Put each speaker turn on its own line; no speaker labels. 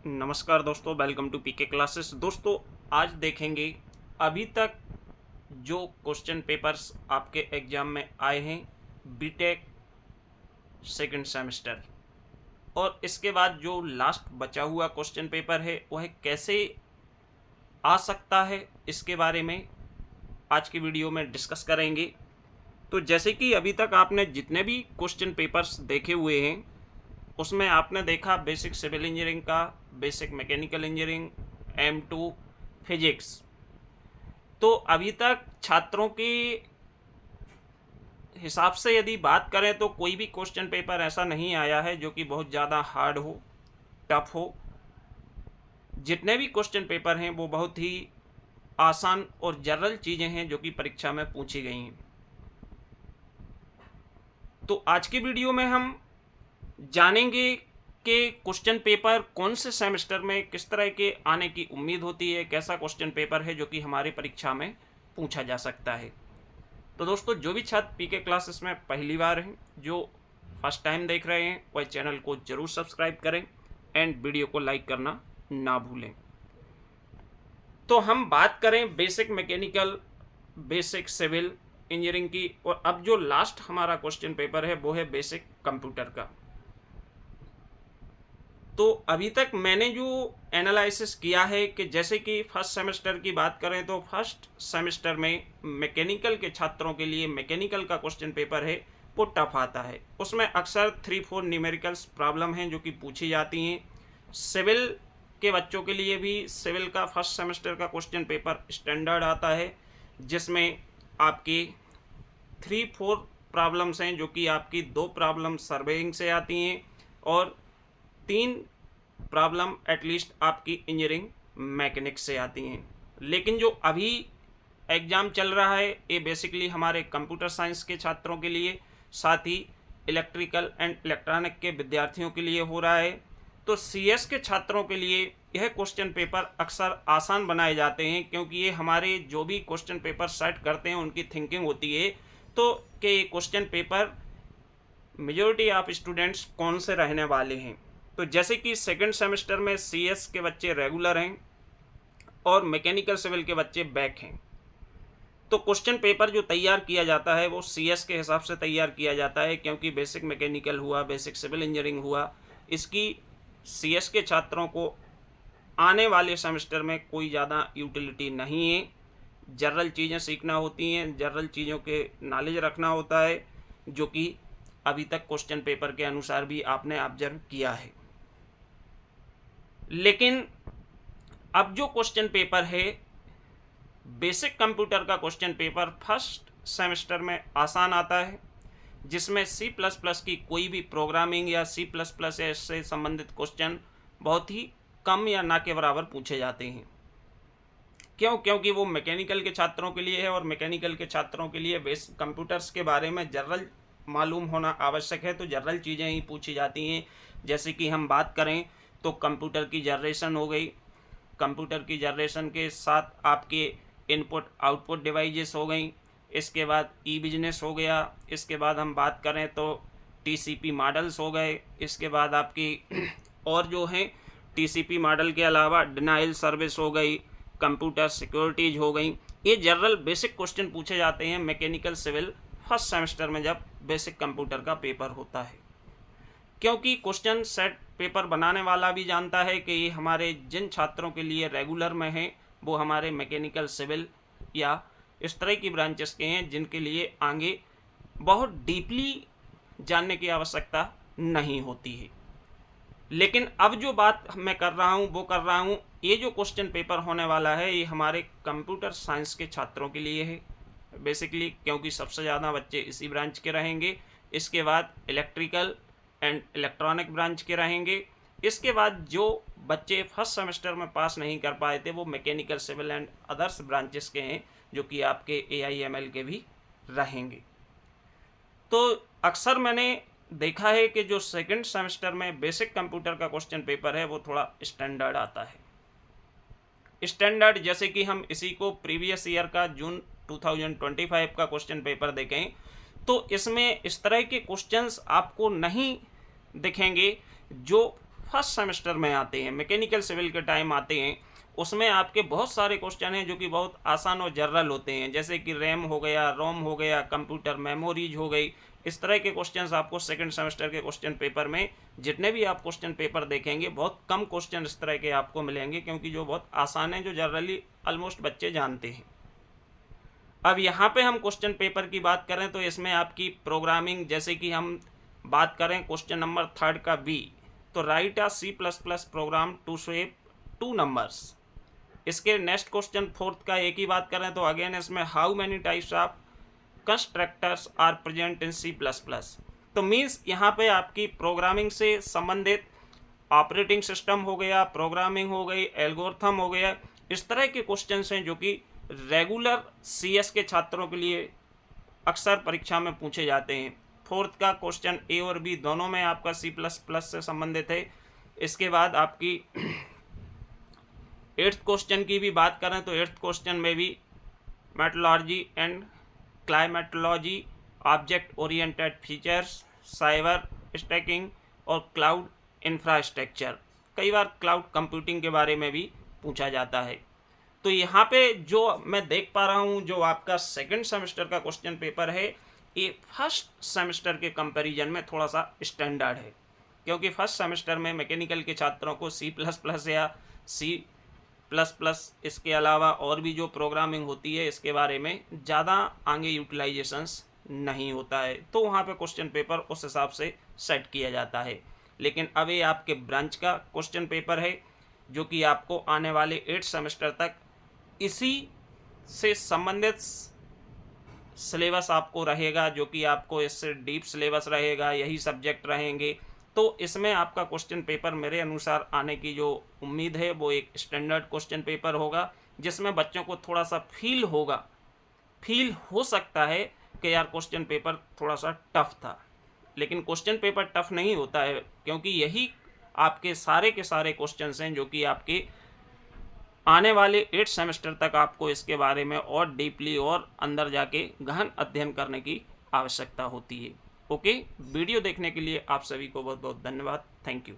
नमस्कार दोस्तों, welcome to PK classes. दोस्तों, आज देखेंगे अभी तक जो क्वेश्चन पेपर्स आपके एग्जाम में आए हैं बीटेक सेकंड सेमेस्टर, और इसके बाद जो लास्ट बचा हुआ क्वेश्चन पेपर है वह कैसे आ सकता है, इसके बारे में आज की वीडियो में डिस्कस करेंगे। तो जैसे कि अभी तक आपने जितने भी क्वेश्चन पेपर्स देखे हुए हैं उसमें आपने देखा बेसिक सिविल इंजीनियरिंग का, basic mechanical engineering, M2 physics. तो अभी तक छात्रों के हिसाब से यदि बात करें तो कोई भी क्वेश्चन पेपर ऐसा नहीं आया है जो कि बहुत ज़्यादा हार्ड हो, टफ हो। जितने भी क्वेश्चन पेपर हैं वो बहुत ही आसान और जनरल चीज़ें हैं जो कि परीक्षा में पूछी गई हैं। तो आज की वीडियो में हम जानेंगे कि क्वेश्चन पेपर कौन से सेमेस्टर में किस तरह के आने की उम्मीद होती है, कैसा क्वेश्चन पेपर है जो कि हमारी परीक्षा में पूछा जा सकता है। तो दोस्तों, जो भी छात्र पीके क्लासेस में पहली बार हैं, जो फर्स्ट टाइम देख रहे हैं, वह चैनल को जरूर सब्सक्राइब करें एंड वीडियो को लाइक करना ना भूलें। तो हम बात करें basic mechanical, basic civil engineering की, और अब जो लास्ट हमारा क्वेश्चन पेपर है वो है बेसिक कंप्यूटर का। तो अभी तक मैंने जो एनालिसिस किया है कि जैसे कि फर्स्ट सेमेस्टर की बात करें तो फर्स्ट सेमेस्टर में मैकेनिकल के छात्रों के लिए मैकेनिकल का क्वेश्चन पेपर है वो टफ आता है। उसमें अक्सर 3-4 न्यूमेरिकल्स प्रॉब्लम हैं जो कि पूछी जाती हैं। सिविल के बच्चों के लिए भी सिविल का फर्स्ट सेमेस्टर का क्वेश्चन पेपर स्टैंडर्ड आता है, जिसमें आपकी 3-4 प्रॉब्लम्स हैं जो कि आपकी 2 प्रॉब्लम सर्वेइंग से आती हैं और 3 प्रॉब्लम एटलीस्ट आपकी इंजीनियरिंग मैकेनिक्स से आती हैं। लेकिन जो अभी एग्ज़ाम चल रहा है ये बेसिकली हमारे कंप्यूटर साइंस के छात्रों के लिए, साथ ही इलेक्ट्रिकल एंड इलेक्ट्रॉनिक के विद्यार्थियों के लिए हो रहा है। तो CS के छात्रों के लिए यह क्वेश्चन पेपर अक्सर आसान बनाए जाते हैं, क्योंकि ये हमारे जो भी क्वेश्चन पेपर सेट करते हैं उनकी थिंकिंग होती है तो कि question paper majority of students कौन से रहने वाले हैं। तो जैसे कि सेकंड सेमेस्टर में CS के बच्चे रेगुलर हैं और मैकेनिकल सिविल के बच्चे बैक हैं। तो क्वेश्चन पेपर जो तैयार किया जाता है वो CS के हिसाब से तैयार किया जाता है, क्योंकि बेसिक मैकेनिकल हुआ, बेसिक सिविल इंजीनियरिंग हुआ, इसकी CS के छात्रों को आने वाले सेमेस्टर में कोई ज़्यादा यूटिलिटी नहीं है। जनरल चीज़ें सीखना होती हैं, जनरल चीज़ों के नॉलेज रखना होता है, जो कि अभी तक क्वेश्चन पेपर के अनुसार भी आपने ऑब्जर्व किया है। लेकिन अब जो क्वेश्चन पेपर है बेसिक कंप्यूटर का क्वेश्चन पेपर फर्स्ट सेमेस्टर में आसान आता है, जिसमें C++ की कोई भी प्रोग्रामिंग या C++ से संबंधित क्वेश्चन बहुत ही कम या ना के बराबर पूछे जाते हैं। क्योंकि वो मैकेनिकल के छात्रों के लिए है और मैकेनिकल के छात्रों के लिए बेसिक कंप्यूटर्स के बारे में जनरल मालूम होना आवश्यक है। तो जनरल चीज़ें ही पूछी जाती हैं। जैसे कि हम बात करें तो कंप्यूटर की जनरेशन हो गई, कंप्यूटर की जनरेशन के साथ आपके इनपुट आउटपुट डिवाइसेस हो गई, इसके बाद बिजनेस हो गया, इसके बाद हम बात करें तो TCP मॉडल्स हो गए, इसके बाद आपकी और जो हैं TCP मॉडल के अलावा डिनाइल सर्विस हो गई, कंप्यूटर सिक्योरिटीज हो गई। ये जनरल बेसिक क्वेश्चन पूछे जाते हैं मैकेनिकल सिविल फर्स्ट सेमेस्टर में जब बेसिक कंप्यूटर का पेपर होता है, क्योंकि क्वेश्चन सेट पेपर बनाने वाला भी जानता है कि ये हमारे जिन छात्रों के लिए रेगुलर में हैं वो हमारे मैकेनिकल सिविल या इस तरह की ब्रांचेस के हैं जिनके लिए आगे बहुत डीपली जानने की आवश्यकता नहीं होती है। लेकिन अब जो बात मैं कर रहा हूँ ये जो क्वेश्चन पेपर होने वाला है ये हमारे कंप्यूटर साइंस के छात्रों के लिए है बेसिकली, क्योंकि सबसे ज़्यादा बच्चे इसी ब्रांच के रहेंगे। इसके बाद इलेक्ट्रिकल एंड इलेक्ट्रॉनिक ब्रांच के रहेंगे। इसके बाद जो बच्चे फर्स्ट सेमेस्टर में पास नहीं कर पाए थे वो mechanical civil and others branches के हैं, जो कि आपके AIML के भी रहेंगे। तो अक्सर मैंने देखा है कि जो सेकंड सेमेस्टर में बेसिक कंप्यूटर का क्वेश्चन पेपर है वो थोड़ा स्टैंडर्ड आता है। स्टैंडर्ड जैसे कि हम इसी को प्रीवियस ईयर का जून 2025 का क्वेश्चन पेपर देखें तो इसमें इस तरह के क्वेश्चंस आपको नहीं दिखेंगे जो फर्स्ट सेमेस्टर में आते हैं, मैकेनिकल सिविल के टाइम आते हैं, उसमें आपके बहुत सारे क्वेश्चन हैं जो कि बहुत आसान और जनरल होते हैं, जैसे कि रैम हो गया, रोम हो गया, कंप्यूटर मेमोरीज हो गई। इस तरह के क्वेश्चंस आपको सेकंड सेमेस्टर के क्वेश्चन पेपर में, जितने भी आप क्वेश्चन पेपर देखेंगे, बहुत कम क्वेश्चन इस तरह के आपको मिलेंगे, क्योंकि जो बहुत आसान है, जो जनरली ऑलमोस्ट बच्चे जानते हैं। अब यहाँ पे हम क्वेश्चन पेपर की बात करें तो इसमें आपकी प्रोग्रामिंग, जैसे कि हम बात करें क्वेश्चन नंबर 3 का बी, तो write a C++ program to swap 2 numbers. इसके नेक्स्ट क्वेश्चन 4 का एक ही बात करें तो अगेन इसमें how many types of constructors are present in C++। तो मीन्स यहाँ पे आपकी प्रोग्रामिंग से संबंधित ऑपरेटिंग सिस्टम हो गया, प्रोग्रामिंग हो गई, एल्गोरिथम हो गया, इस तरह के क्वेश्चंस हैं जो कि रेगुलर CS के छात्रों के लिए अक्सर परीक्षा में पूछे जाते हैं। 4 का क्वेश्चन ए और बी दोनों में आपका C++ से संबंधित है। इसके बाद आपकी 8th क्वेश्चन की भी बात करें तो 8th क्वेश्चन में भी metrology and climatology, object oriented features, cyber stacking और क्लाउड इंफ्रास्ट्रक्चर, कई बार क्लाउड कंप्यूटिंग के बारे में भी पूछा जाता है। तो यहाँ पे जो मैं देख पा रहा हूँ, जो आपका सेकंड सेमेस्टर का क्वेश्चन पेपर है, ये फर्स्ट सेमेस्टर के कंपैरिजन में थोड़ा सा स्टैंडर्ड है, क्योंकि फर्स्ट सेमेस्टर में मैकेनिकल के छात्रों को C++ या C++, इसके अलावा और भी जो प्रोग्रामिंग होती है इसके बारे में ज़्यादा आगे यूटिलाइजेशंस नहीं होता है, तो वहाँ पे क्वेश्चन पेपर उस हिसाब से सेट किया जाता है। लेकिन अब ये आपके ब्रांच का क्वेश्चन पेपर है, जो कि आपको आने वाले 8 सेमेस्टर तक इसी से संबंधित सिलेबस आपको रहेगा, जो कि आपको इससे डीप सिलेबस रहेगा, यही सब्जेक्ट रहेंगे। तो इसमें आपका क्वेश्चन पेपर मेरे अनुसार आने की जो उम्मीद है वो एक स्टैंडर्ड क्वेश्चन पेपर होगा, जिसमें बच्चों को थोड़ा सा फील हो सकता है कि यार क्वेश्चन पेपर थोड़ा सा टफ था, लेकिन क्वेश्चन पेपर टफ नहीं होता है, क्योंकि यही आपके सारे के सारे क्वेश्चंस हैं जो कि आपके आने वाले 8 सेमेस्टर तक आपको इसके बारे में और डीपली और अंदर जाके गहन अध्ययन करने की आवश्यकता होती है। ओके, वीडियो देखने के लिए आप सभी को बहुत बहुत धन्यवाद। Thank you.